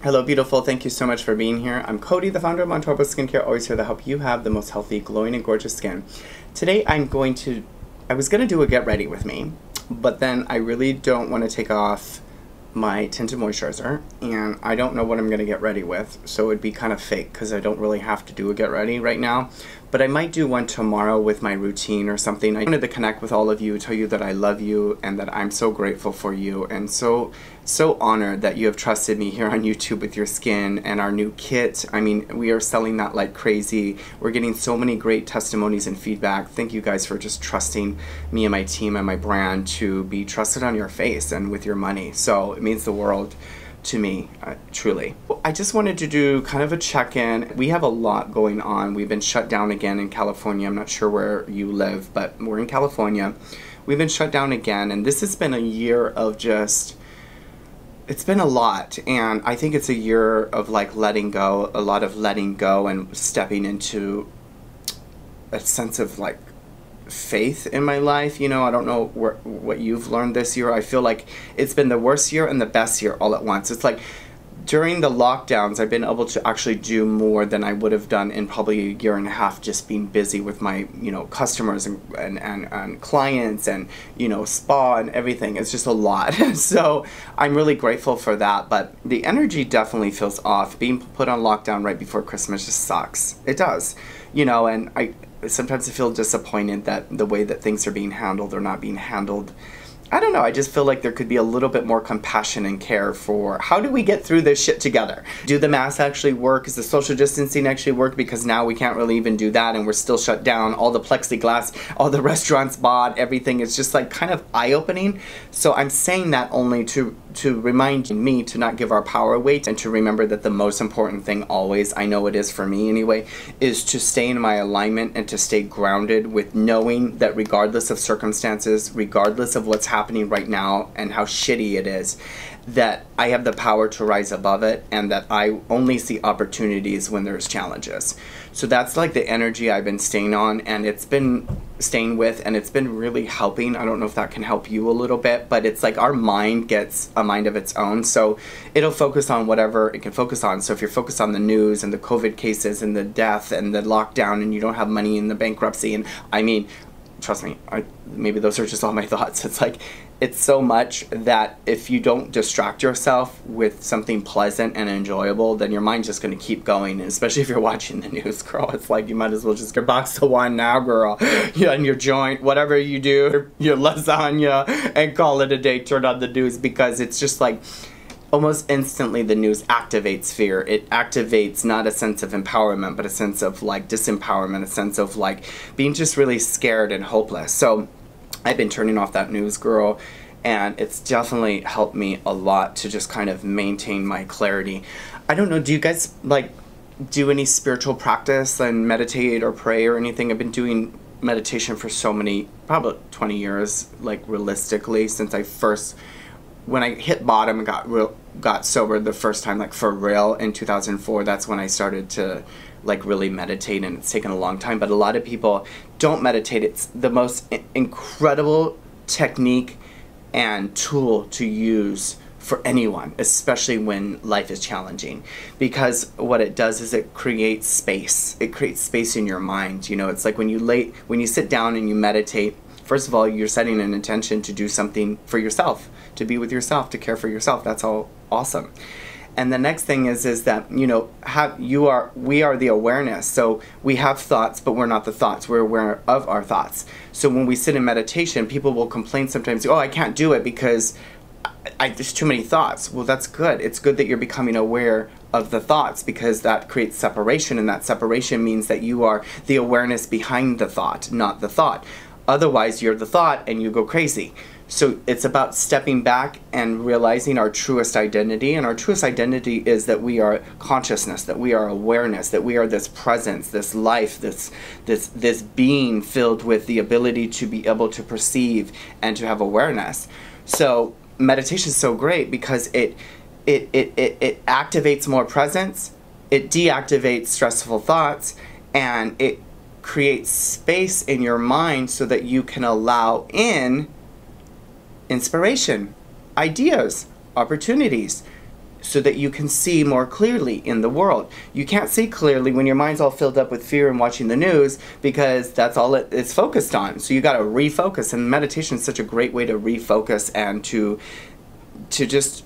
Hello, beautiful. Thank you so much for being here. I'm Cody, the founder of Montalvo Skincare, always here to help you have the most healthy, glowing, and gorgeous skin. Today, I was going to do a get ready with me, but then I really don't want to take off my tinted moisturizer, and I don't know what I'm going to get ready with, so it would be kind of fake because I don't really have to do a get ready right now, but I might do one tomorrow with my routine or something. I wanted to connect with all of you, tell you that I love you and that I'm so grateful for you and so honored that you have trusted me here on YouTube with your skin and our new kit. I mean, we are selling that like crazy. We're getting so many great testimonies and feedback. Thank you guys for just trusting me and my team and my brand to be trusted on your face and with your money. So it means the world to me, truly. I just wanted to do kind of a check-in. We have a lot going on. We've been shut down again in California. I'm not sure where you live, but we're in California. We've been shut down again, and this has been a year of just, it's been a lot, and I think it's a year of like letting go, a lot of letting go and stepping into a sense of like faith in my life. You know, I don't know what you've learned this year. I feel like it's been the worst year and the best year all at once. It's like during the lockdowns, I've been able to actually do more than I would have done in probably a year and a half, just being busy with my, you know, customers and clients and, you know, spa and everything. It's just a lot. So I'm really grateful for that. But the energy definitely feels off. Being put on lockdown right before Christmas just sucks. It does. You know, and sometimes I feel disappointed that the way that things are being handled or not being handled. I don't know, I just feel like there could be a little bit more compassion and care for how do we get through this shit together? Do the masks actually work? Is the social distancing actually work? Because now we can't really even do that and we're still shut down. All the plexiglass, all the restaurants bought, everything is just like kind of eye-opening. So I'm saying that only to remind me to not give our power away and to remember that the most important thing always, I know it is for me anyway, is to stay in my alignment and to stay grounded with knowing that regardless of circumstances, regardless of what's happening right now and how shitty it is, that I have the power to rise above it and that I only see opportunities when there's challenges. So that's like the energy I've been staying on, and it's been staying with, and it's been really helping. I don't know if that can help you a little bit, but it's like our mind gets a mind of its own, so it'll focus on whatever it can focus on. So if you're focused on the news and the COVID cases and the death and the lockdown and you don't have money in the bankruptcy, and I mean, trust me, maybe those are just all my thoughts. It's like, it's so much that if you don't distract yourself with something pleasant and enjoyable, then your mind's just going to keep going. And especially if you're watching the news, girl, it's like you might as well just get box of wine now, girl. Yeah, and your joint, whatever you do, your lasagna, and call it a day. Turn on the news, because it's just like almost instantly the news activates fear. It activates not a sense of empowerment, but a sense of like disempowerment, a sense of like being just really scared and hopeless. So I've been turning off that news, girl, and it's definitely helped me a lot to just kind of maintain my clarity. I don't know, do you guys like do any spiritual practice and meditate or pray or anything? I've been doing meditation for so many, probably 20 years, like realistically, since when I hit bottom and got sober the first time, like for real, in 2004, that's when I started to like really meditate, and it's taken a long time. But a lot of people don't meditate. It's the most incredible technique and tool to use for anyone, especially when life is challenging, because what it does is it creates space. It creates space in your mind. You know, it's like when you sit down and you meditate, first of all, you're setting an intention to do something for yourself, to be with yourself, to care for yourself. That's all awesome. And the next thing is that, you know, we are the awareness. So we have thoughts, but we're not the thoughts. We're aware of our thoughts. So when we sit in meditation, people will complain sometimes, oh, I can't do it because there's too many thoughts. Well, that's good. It's good that you're becoming aware of the thoughts, because that creates separation, and that separation means that you are the awareness behind the thought, not the thought. Otherwise, you're the thought and you go crazy. So it's about stepping back and realizing our truest identity. And our truest identity is that we are consciousness, that we are awareness, that we are this presence, this life, this being filled with the ability to be able to perceive and to have awareness. So meditation is so great because it activates more presence, it deactivates stressful thoughts, and it creates space in your mind so that you can allow in inspiration, ideas, opportunities, so that you can see more clearly in the world. You can't see clearly when your mind's all filled up with fear and watching the news, because that's all it's focused on. So you got to refocus, and meditation is such a great way to refocus and to just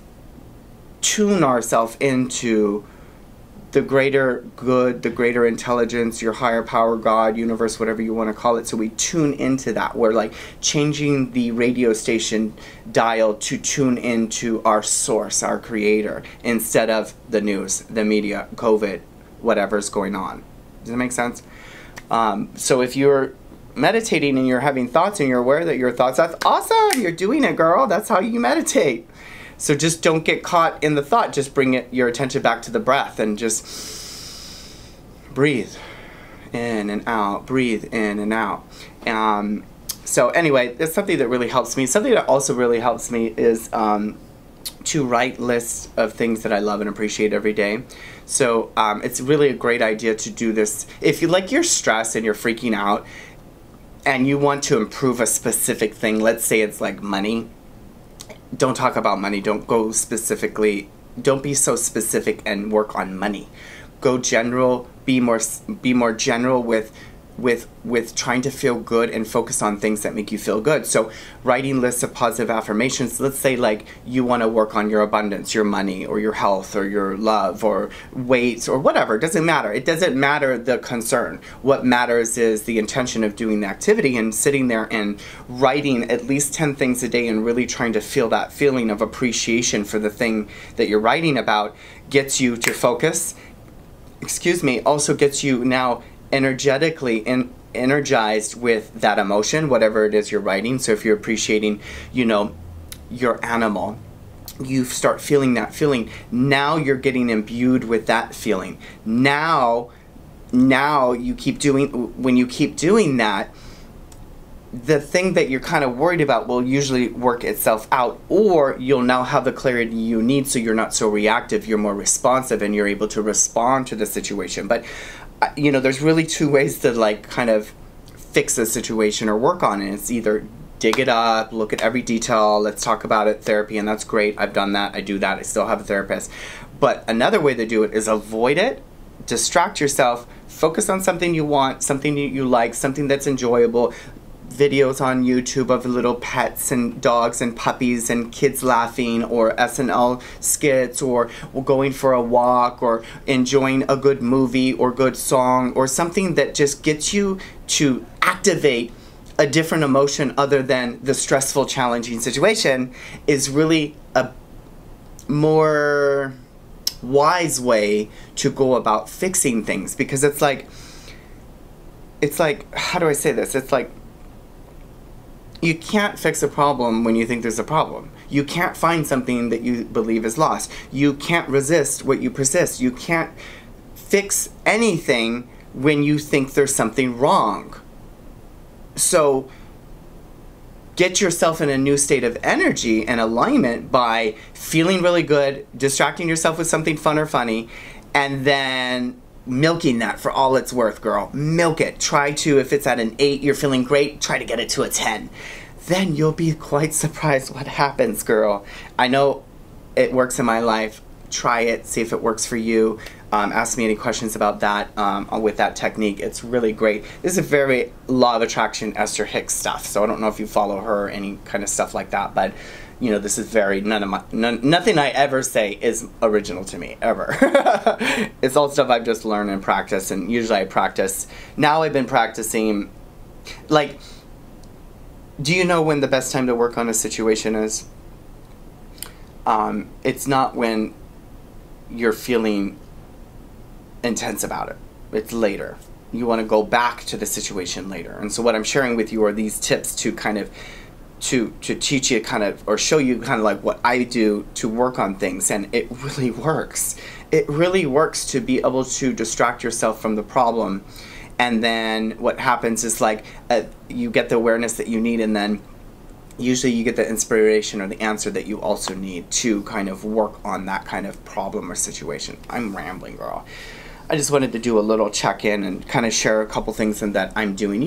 tune ourselves into the greater good, the greater intelligence, your higher power, God, universe, whatever you want to call it. So we tune into that. We're like changing the radio station dial to tune into our source, our creator, instead of the news, the media, COVID, whatever's going on. Does that make sense? So if you're meditating and you're having thoughts and you're aware that your thoughts, that's awesome. You're doing it, girl. That's how you meditate. So just don't get caught in the thought. Just bring your attention back to the breath and just breathe in and out. Breathe in and out. So anyway, it's something that really helps me. Something that also really helps me is to write lists of things that I love and appreciate every day. So it's really a great idea to do this. If you like, you're stressed and you're freaking out and you want to improve a specific thing, let's say it's like money. Don't talk about money. Don't go specifically. Don't be so specific and work on money. Go general. Be more general with trying to feel good and focus on things that make you feel good. So writing lists of positive affirmations. Let's say like you want to work on your abundance, your money, or your health, or your love, or weight, or whatever. It doesn't matter. It doesn't matter the concern. What matters is the intention of doing the activity and sitting there and writing at least 10 things a day and really trying to feel that feeling of appreciation for the thing that you're writing about gets you to focus. Also gets you now energetically energized with that emotion, whatever it is you're writing. So if you're appreciating, your animal, you start feeling that feeling. Now you're getting imbued with that feeling. Now you keep doing, when you keep doing that, the thing that you're kind of worried about will usually work itself out, or you'll now have the clarity you need, so you're not so reactive, you're more responsive, and you're able to respond to the situation. But there's really two ways to like kind of fix a situation or work on it. It's either dig it up, look at every detail, let's talk about it, therapy, and that's great. I've done that. I do that. I still have a therapist. But another way to do it is avoid it, distract yourself, focus on something you want, something you like, something that's enjoyable. Videos on YouTube of little pets and dogs and puppies and kids laughing, or SNL skits, or going for a walk, or enjoying a good movie or good song, or something that just gets you to activate a different emotion other than the stressful, challenging situation, is really a more wise way to go about fixing things. Because it's like, how do I say this? It's like, you can't fix a problem when you think there's a problem. You can't find something that you believe is lost. You can't resist what you persist. You can't fix anything when you think there's something wrong. So get yourself in a new state of energy and alignment by feeling really good, distracting yourself with something fun or funny, and then milking that for all it's worth, girl. Milk it. Try to, if it's at an 8, you're feeling great, try to get it to a 10. Then you'll be quite surprised what happens, girl. I know it works in my life. Try it. See if it works for you. Ask me any questions about that with that technique. It's really great. This is a very law of attraction, Esther Hicks stuff. So I don't know if you follow her or any kind of stuff like that, but this is very, nothing I ever say is original to me, ever. It's all stuff I've just learned and practiced, and usually I practice. Now I've been practicing, like, do you know when the best time to work on a situation is? It's not when you're feeling intense about it. It's later. You want to go back to the situation later. And so what I'm sharing with you are these tips to kind of to teach you kind of, or show you kind of like what I do to work on things. And it really works. It really works to be able to distract yourself from the problem. And then what happens is like you get the awareness that you need, and then usually you get the inspiration or the answer that you also need to kind of work on that kind of problem or situation. I'm rambling, girl. I just wanted to do a little check-in and kind of share a couple things that I'm doing.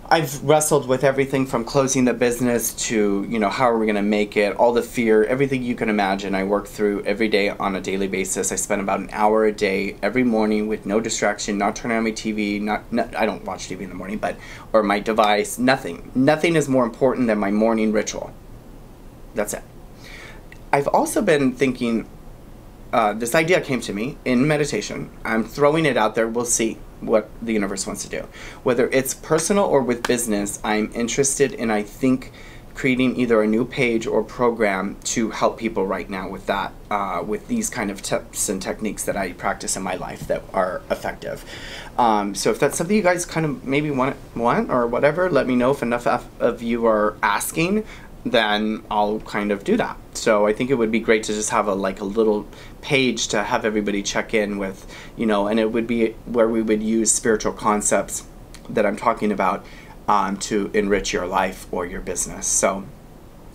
I've wrestled with everything from closing the business to, you know, how are we going to make it, all the fear, everything you can imagine. I work through every day on a daily basis. I spend about an hour a day every morning with no distraction, not turning on my TV, not I don't watch TV in the morning, but, or my device, nothing. Nothing is more important than my morning ritual. That's it. I've also been thinking, this idea came to me in meditation. I'm throwing it out there. We'll see what the universe wants to do. Whether it's personal or with business, I'm interested in, I think, creating either a new page or program to help people right now with that, with these kind of tips and techniques that I practice in my life that are effective. So if that's something you guys kind of maybe want or whatever, let me know. If enough of you are asking, then I'll kind of do that. So I think it would be great to just have a little page to have everybody check in with, you know, and it would be where we would use spiritual concepts that I'm talking about to enrich your life or your business. So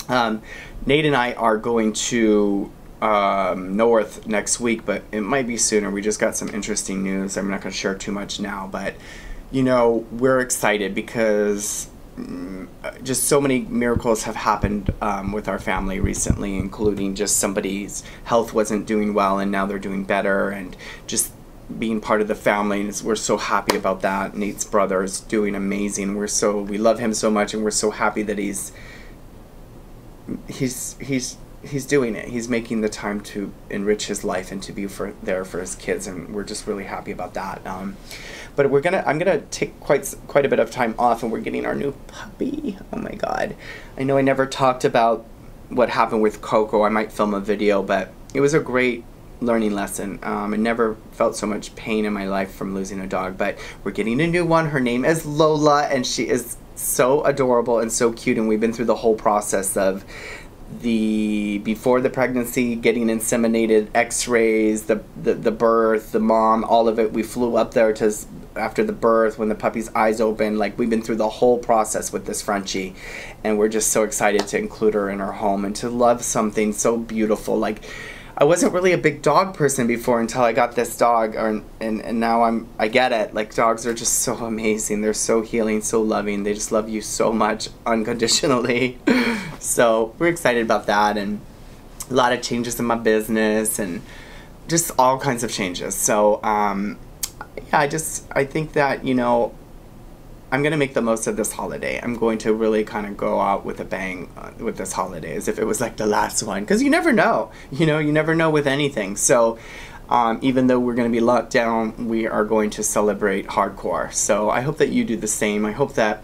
Nate and I are going to North next week, but it might be sooner. We just got some interesting news. I'm not going to share too much now, but you know, we're excited because just so many miracles have happened with our family recently, including just somebody's health wasn't doing well and now they're doing better, and just being part of the family, and we're so happy about that. Nate's brother is doing amazing. We love him so much, and we're so happy that he's doing it. He's making the time to enrich his life and to be there for his kids, and we're just really happy about that. But I'm gonna take quite a bit of time off, and we're getting our new puppy. Oh my God! I know I never talked about what happened with Coco. I might film a video, but it was a great learning lesson. I never felt so much pain in my life from losing a dog. But we're getting a new one. Her name is Lola, and she is so adorable and so cute. And we've been through the whole process of before the pregnancy, getting inseminated, x-rays, the birth, the mom, all of it. We flew up there after the birth, when the puppy's eyes open. Like, we've been through the whole process with this Frenchie, and we're just so excited to include her in our home and to love something so beautiful. Like, I wasn't really a big dog person before until I got this dog, and now I get it. Like, dogs are just so amazing. They're so healing, so loving. They just love you so much unconditionally. So we're excited about that, and a lot of changes in my business and just all kinds of changes. So yeah, I think that, you know, I'm going to make the most of this holiday. I'm going to really kind of go out with a bang with this holiday, as if it was like the last one. Because you never know. You know, you never know with anything. So even though we're going to be locked down, we are going to celebrate hardcore. So I hope that you do the same. I hope that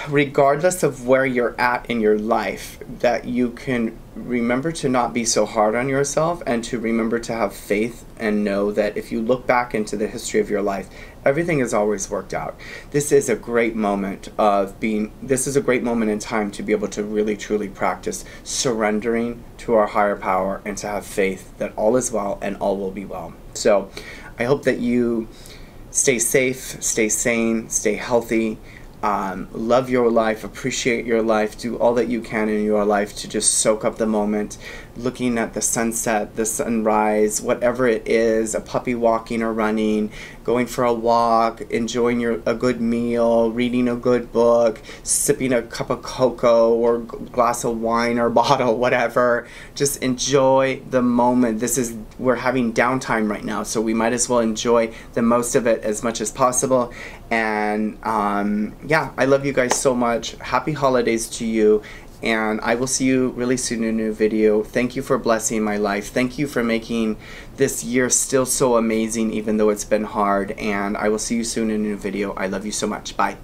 regardless of where you're at in your life, that you can remember to not be so hard on yourself, and to remember to have faith and know that if you look back into the history of your life, everything has always worked out. This is a great moment in time to be able to really truly practice surrendering to our higher power and to have faith that all is well and all will be well. So I hope that you stay safe, stay sane, stay healthy. Love your life, appreciate your life, do all that you can in your life to just soak up the moment, looking at the sunset, the sunrise, whatever it is, a puppy walking or running, going for a walk, enjoying a good meal, reading a good book, sipping a cup of cocoa or glass of wine or bottle, whatever. Just enjoy the moment. We're having downtime right now, so we might as well enjoy the most of it as much as possible. And yeah, I love you guys so much. Happy holidays to you, and I will see you really soon in a new video. Thank you for blessing my life. Thank you for making this year still so amazing, even though it's been hard. And I will see you soon in a new video. I love you so much. Bye.